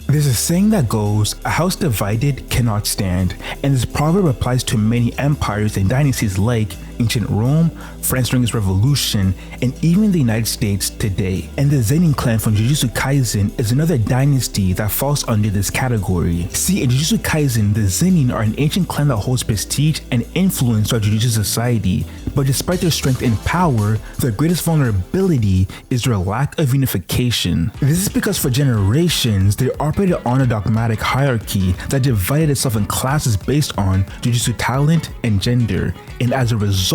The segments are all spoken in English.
There's a saying that goes, a house divided cannot stand, and this proverb applies to many empires and dynasties like ancient Rome, France during its revolution, and even the United States today. And the Zenin clan from Jujutsu Kaisen is another dynasty that falls under this category. See, in Jujutsu Kaisen, the Zenin are an ancient clan that holds prestige and influence throughout Jujutsu society, but despite their strength and power, their greatest vulnerability is their lack of unification. This is because for generations, they operated on a dogmatic hierarchy that divided itself in classes based on Jujutsu talent and gender, and as a result,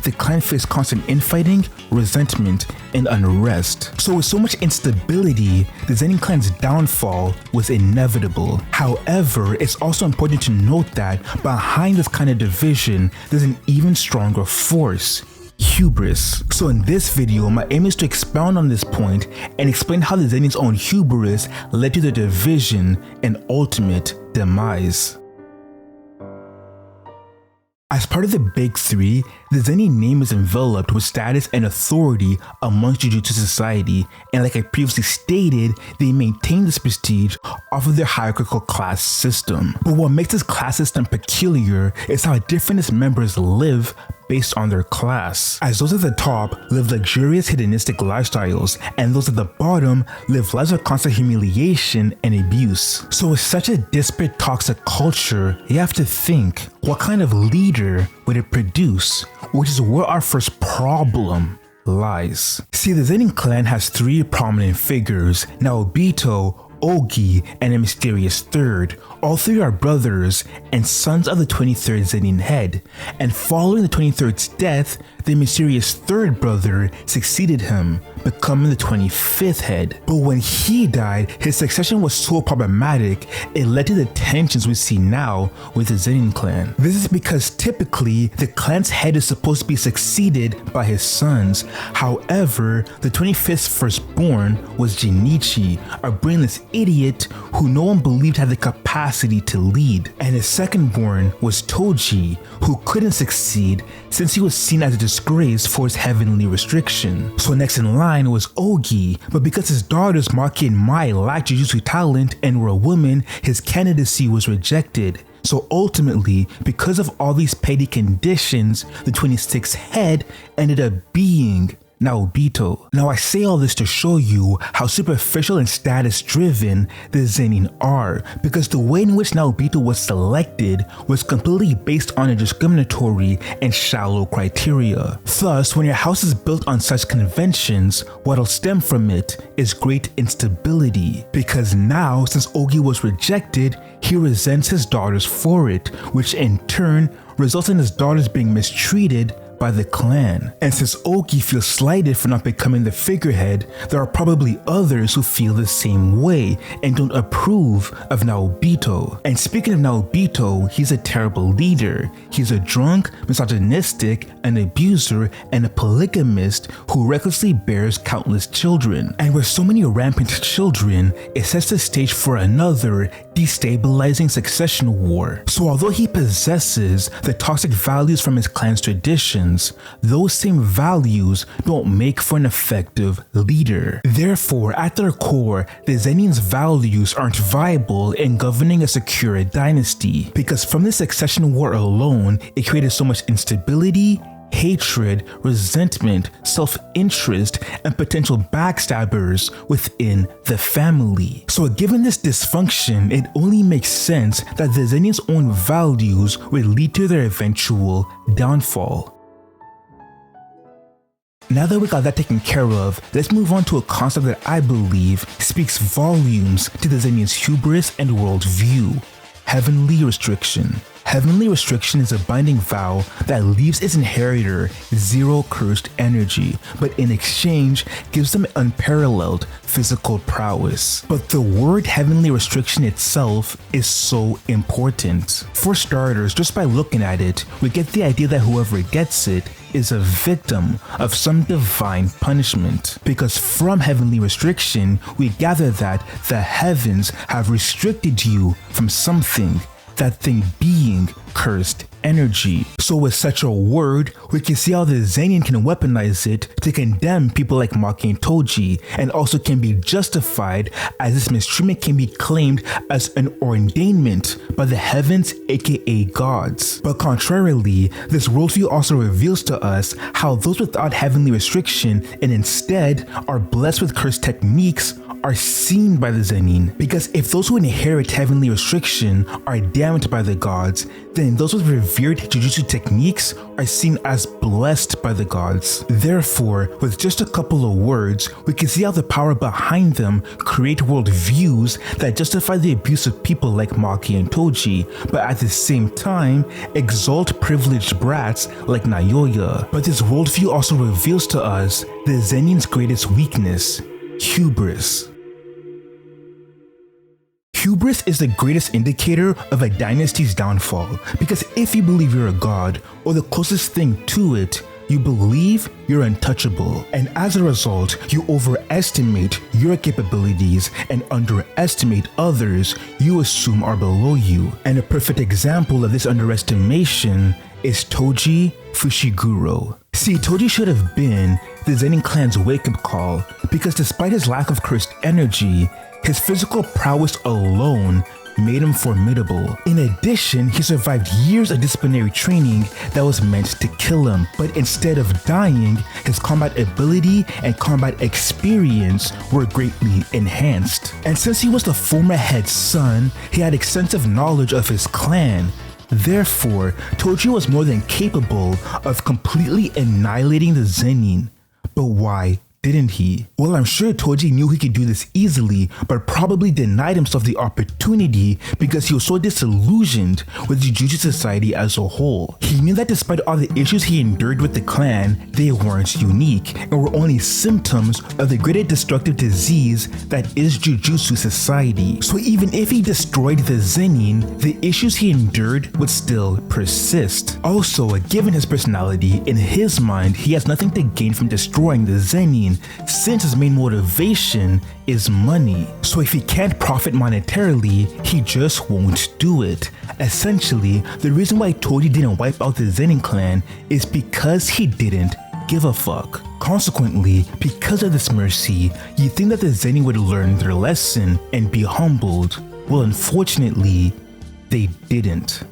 the clan faced constant infighting, resentment, and unrest. So with so much instability, the Zenin clan's downfall was inevitable. However, it's also important to note that behind this kind of division, there's an even stronger force: hubris. So in this video, my aim is to expound on this point and explain how the Zenin's own hubris led to their division and ultimate demise. As part of the Big Three, the Zenin name is enveloped with status and authority amongst Jujutsu society, and like I previously stated, they maintain this prestige off of their hierarchical class system. But what makes this class system peculiar is how different its members live based on their class, as those at the top live luxurious hedonistic lifestyles, and those at the bottom live lives of constant humiliation and abuse. So with such a disparate toxic culture, you have to think, what kind of leader would it produce? Which is where our first problem lies. See, the Zenin clan has three prominent figures: Naobito, Ogi, and a mysterious third. All three are brothers and sons of the 23rd Zenin head, and following the 23rd's death, the mysterious third brother succeeded him, becoming the 25th head. But when he died, his succession was so problematic, it led to the tensions we see now with the Zenin clan. This is because typically, the clan's head is supposed to be succeeded by his sons. However, the 25th firstborn was Jinichi, a brainless idiot who no one believed had the capacity to lead, and his secondborn was Toji, who couldn't succeed since he was seen as a disgrace for his heavenly restriction. So next in line was Ogi, but because his daughters Maki and Mai lacked Jujutsu talent and were a woman, his candidacy was rejected. So ultimately, because of all these petty conditions, the 26th head ended up being Naobito. Now I say all this to show you how superficial and status driven the Zenin are, because the way in which Naobito was selected was completely based on a discriminatory and shallow criteria. Thus, when your house is built on such conventions, what'll stem from it is great instability, because now since Ogi was rejected, he resents his daughters for it, which in turn results in his daughters being mistreated by the clan. And since Ogi feels slighted for not becoming the figurehead, there are probably others who feel the same way and don't approve of Naobito. And speaking of Naobito, he's a terrible leader. He's a drunk, misogynistic, an abuser, and a polygamist who recklessly bears countless children. And with so many rampant children, it sets the stage for another destabilizing succession war. So although he possesses the toxic values from his clan's traditions, those same values don't make for an effective leader. Therefore, at their core, the Zenin's values aren't viable in governing a secure dynasty, because from the succession war alone, it created so much instability, hatred, resentment, self-interest, and potential backstabbers within the family. So given this dysfunction, it only makes sense that the Zenin's own values would lead to their eventual downfall. Now that we got that taken care of, let's move on to a concept that I believe speaks volumes to the Zenin's hubris and worldview: heavenly restriction. Heavenly restriction is a binding vow that leaves its inheritor zero cursed energy, but in exchange gives them unparalleled physical prowess. But the word heavenly restriction itself is so important. For starters, just by looking at it, we get the idea that whoever gets it is a victim of some divine punishment, because from heavenly restriction, we gather that the heavens have restricted you from something, that thing being cursed energy. So with such a word, we can see how the Zenin can weaponize it to condemn people like Maki and Toji, and also can be justified as this mistreatment can be claimed as an ordainment by the heavens, aka gods. But contrarily, this worldview also reveals to us how those without heavenly restriction and instead are blessed with cursed techniques are seen by the Zenin. Because if those who inherit heavenly restriction are damned by the gods, then those with revered Jujutsu techniques are seen as blessed by the gods. Therefore, with just a couple of words, we can see how the power behind them create worldviews that justify the abuse of people like Maki and Toji, but at the same time, exalt privileged brats like Naoya. But this worldview also reveals to us the Zenin's greatest weakness: hubris. Hubris is the greatest indicator of a dynasty's downfall, because if you believe you're a god, or the closest thing to it, you believe you're untouchable, and as a result, you overestimate your capabilities and underestimate others you assume are below you. And a perfect example of this underestimation is Toji Fushiguro. See, Toji should have been the Zenin clan's wake-up call, because despite his lack of cursed energy, his physical prowess alone made him formidable. In addition, he survived years of disciplinary training that was meant to kill him, but instead of dying, his combat ability and combat experience were greatly enhanced. And since he was the former head's son, he had extensive knowledge of his clan. Therefore, Toji was more than capable of completely annihilating the Zenin. But why didn't he? Well, I'm sure Toji knew he could do this easily, but probably denied himself the opportunity because he was so disillusioned with the Jujutsu Society as a whole. He knew that despite all the issues he endured with the clan, they weren't unique and were only symptoms of the greater destructive disease that is Jujutsu Society. So even if he destroyed the Zenin, the issues he endured would still persist. Also, given his personality, in his mind, he has nothing to gain from destroying the Zenin, since his main motivation is money. So if he can't profit monetarily, he just won't do it. Essentially, the reason why Toji didn't wipe out the Zenin clan is because he didn't give a fuck. Consequently, because of this mercy, you'd think that the Zenin would learn their lesson and be humbled. Well, unfortunately, they didn't.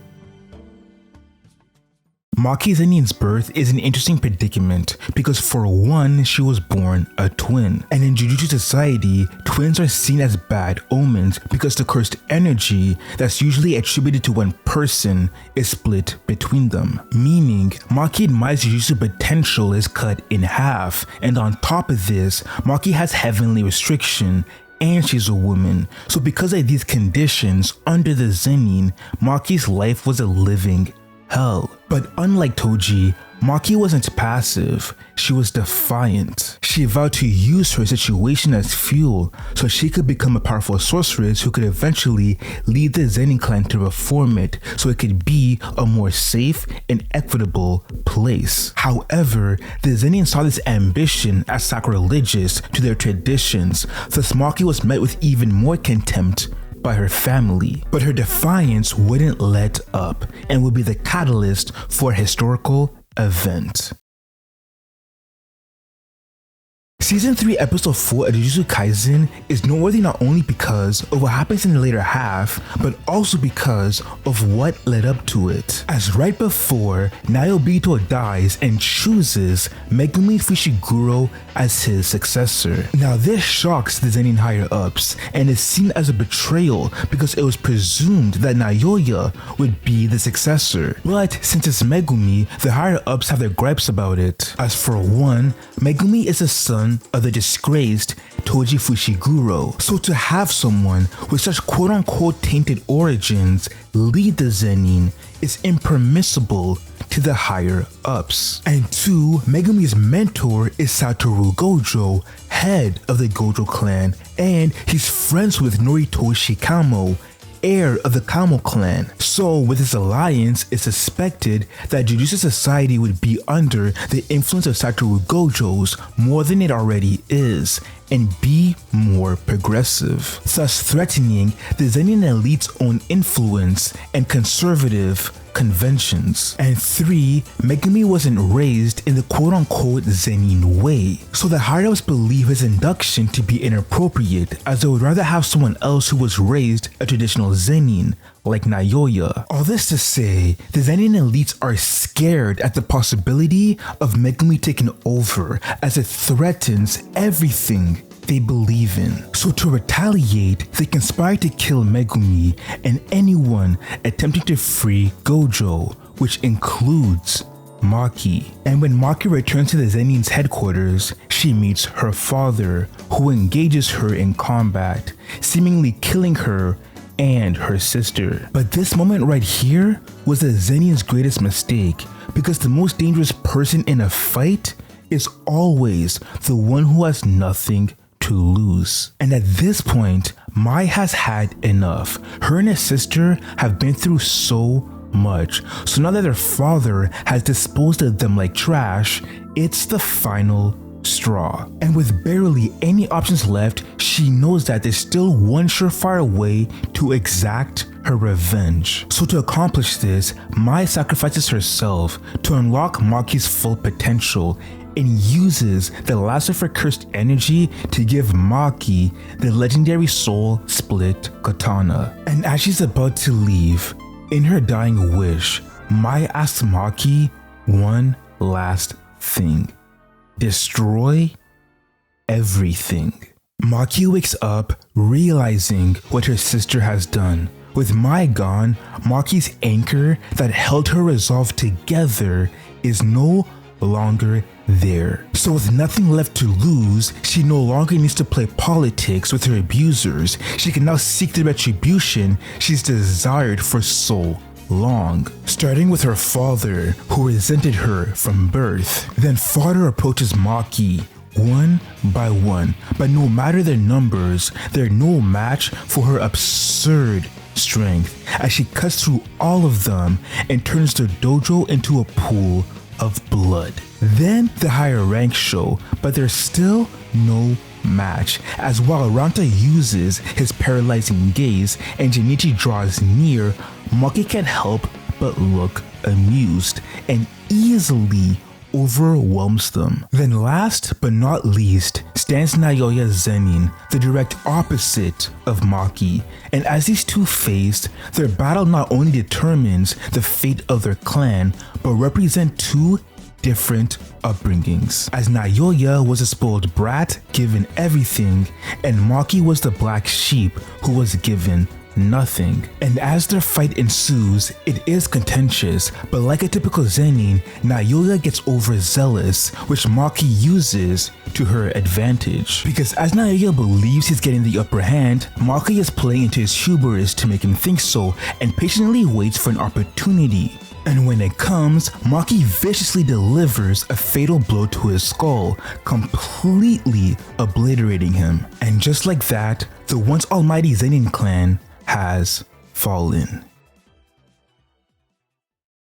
Maki Zenin's birth is an interesting predicament because for one, she was born a twin. And in Jujutsu Society, twins are seen as bad omens because the cursed energy that's usually attributed to one person is split between them. Meaning, Maki and Mai's Jujutsu potential is cut in half, and on top of this, Maki has heavenly restriction and she's a woman. So because of these conditions, under the Zenin, Maki's life was a living hell. But unlike Toji, Maki wasn't passive, she was defiant. She vowed to use her situation as fuel so she could become a powerful sorceress who could eventually lead the Zenin clan to reform it so it could be a more safe and equitable place. However, the Zenin saw this ambition as sacrilegious to their traditions, thus Maki was met with even more contempt by her family. But her defiance wouldn't let up and would be the catalyst for a historical event. Season 3 episode 4 of Jujutsu Kaisen is noteworthy not only because of what happens in the later half, but also because of what led up to it. As right before, Naobito dies and chooses Megumi Fushiguro as his successor. Now this shocks the Zenin higher-ups and is seen as a betrayal because it was presumed that Naoya would be the successor. But since it's Megumi, the higher-ups have their gripes about it. As for one, Megumi is a son of the disgraced Toji Fushiguro. So to have someone with such quote-unquote tainted origins lead the Zenin is impermissible to the higher-ups. And two, Megumi's mentor is Satoru Gojo, head of the Gojo clan, and he's friends with Noritoshi Kamo, heir of the Kamo clan. So with this alliance, it's suspected that Jujutsu Society would be under the influence of Satoru Gojo's more than it already is, and be more progressive, thus threatening the Zenin elite's own influence and conservative conventions. And 3, Megumi wasn't raised in the quote-unquote Zenin way, so the higher-ups believe his induction to be inappropriate, as they would rather have someone else who was raised a traditional Zenin, like Naoya. All this to say, the Zenin elites are scared at the possibility of Megumi taking over, as it threatens everything they believe in. So to retaliate, they conspire to kill Megumi and anyone attempting to free Gojo, which includes Maki. And when Maki returns to the Zenin's headquarters, she meets her father, who engages her in combat, seemingly killing her and her sister. But this moment right here was the Zenin's greatest mistake, because the most dangerous person in a fight is always the one who has nothing to lose. And at this point, Mai has had enough. Her and her sister have been through so much, so now that their father has disposed of them like trash, it's the final straw. And with barely any options left, she knows that there's still one surefire way to exact her revenge. So to accomplish this, Mai sacrifices herself to unlock Maki's full potential and uses the last of her cursed energy to give Maki the legendary soul split katana. And as she's about to leave, in her dying wish, Mai asks Maki one last thing: destroy everything. Maki wakes up realizing what her sister has done. With Mai gone, Maki's anchor that held her resolve together is no longer there. So with nothing left to lose, she no longer needs to play politics with her abusers. She can now seek the retribution she's desired for so long. Starting with her father, who resented her from birth. Then father approaches Maki one by one, but no matter their numbers, they're no match for her absurd strength, as she cuts through all of them and turns the dojo into a pool of blood. Then the higher ranks show, but there's still no match, as while Ranta uses his paralyzing gaze and Junichi draws near, Maki can't help but look amused and easily overwhelms them. Then last but not least stands Naoya Zenin, the direct opposite of Maki, and as these two face, their battle not only determines the fate of their clan, but represent two different upbringings, as Naoya was a spoiled brat given everything, and Maki was the black sheep who was given nothing. And as their fight ensues, it is contentious, but like a typical Zenin, Naoya gets overzealous, which Maki uses to her advantage. Because as Naoya believes he's getting the upper hand, Maki is playing into his hubris to make him think so and patiently waits for an opportunity. And when it comes, Maki viciously delivers a fatal blow to his skull, completely obliterating him. And just like that, the once almighty Zenin clan has fallen.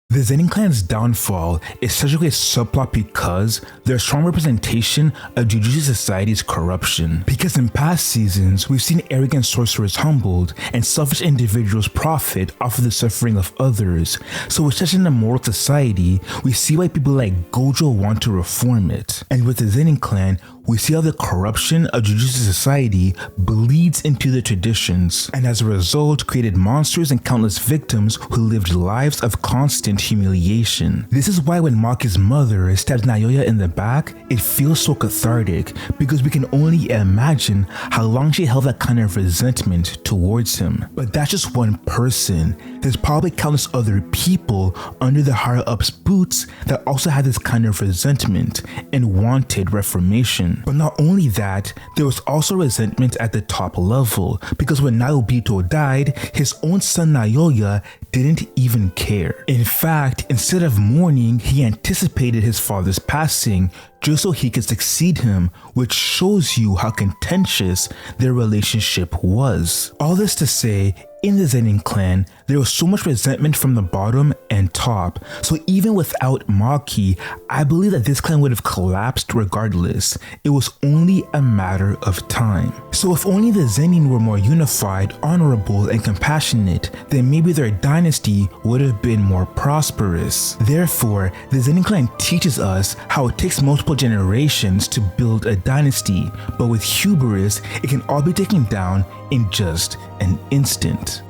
The Zenin clan's downfall is such a great subplot because they're a strong representation of Jujutsu society's corruption. Because in past seasons, we've seen arrogant sorcerers humbled and selfish individuals profit off of the suffering of others. So with such an immoral society, we see why people like Gojo want to reform it. And with the Zenin clan, we see how the corruption of Jujutsu society bleeds into the traditions, and as a result created monsters and countless victims who lived lives of constant humiliation. This is why when Maki's mother stabs Naoya in the back, it feels so cathartic, because we can only imagine how long she held that kind of resentment towards him. But that's just one person. There's probably countless other people under the higher ups' boots that also had this kind of resentment and wanted reformation. But not only that, there was also resentment at the top level, because when Naobito died, his own son Naoya didn't even care. In fact, instead of mourning, he anticipated his father's passing just so he could succeed him, which shows you how contentious their relationship was. All this to say, in the Zenin clan, there was so much resentment from the bottom and top. So even without Maki, I believe that this clan would have collapsed regardless. It was only a matter of time. So if only the Zenin were more unified, honorable, and compassionate, then maybe their dynasty would have been more prosperous. Therefore, the Zenin clan teaches us how it takes multiple generations to build a dynasty, but with Hubris, it can all be taken down in just an instant.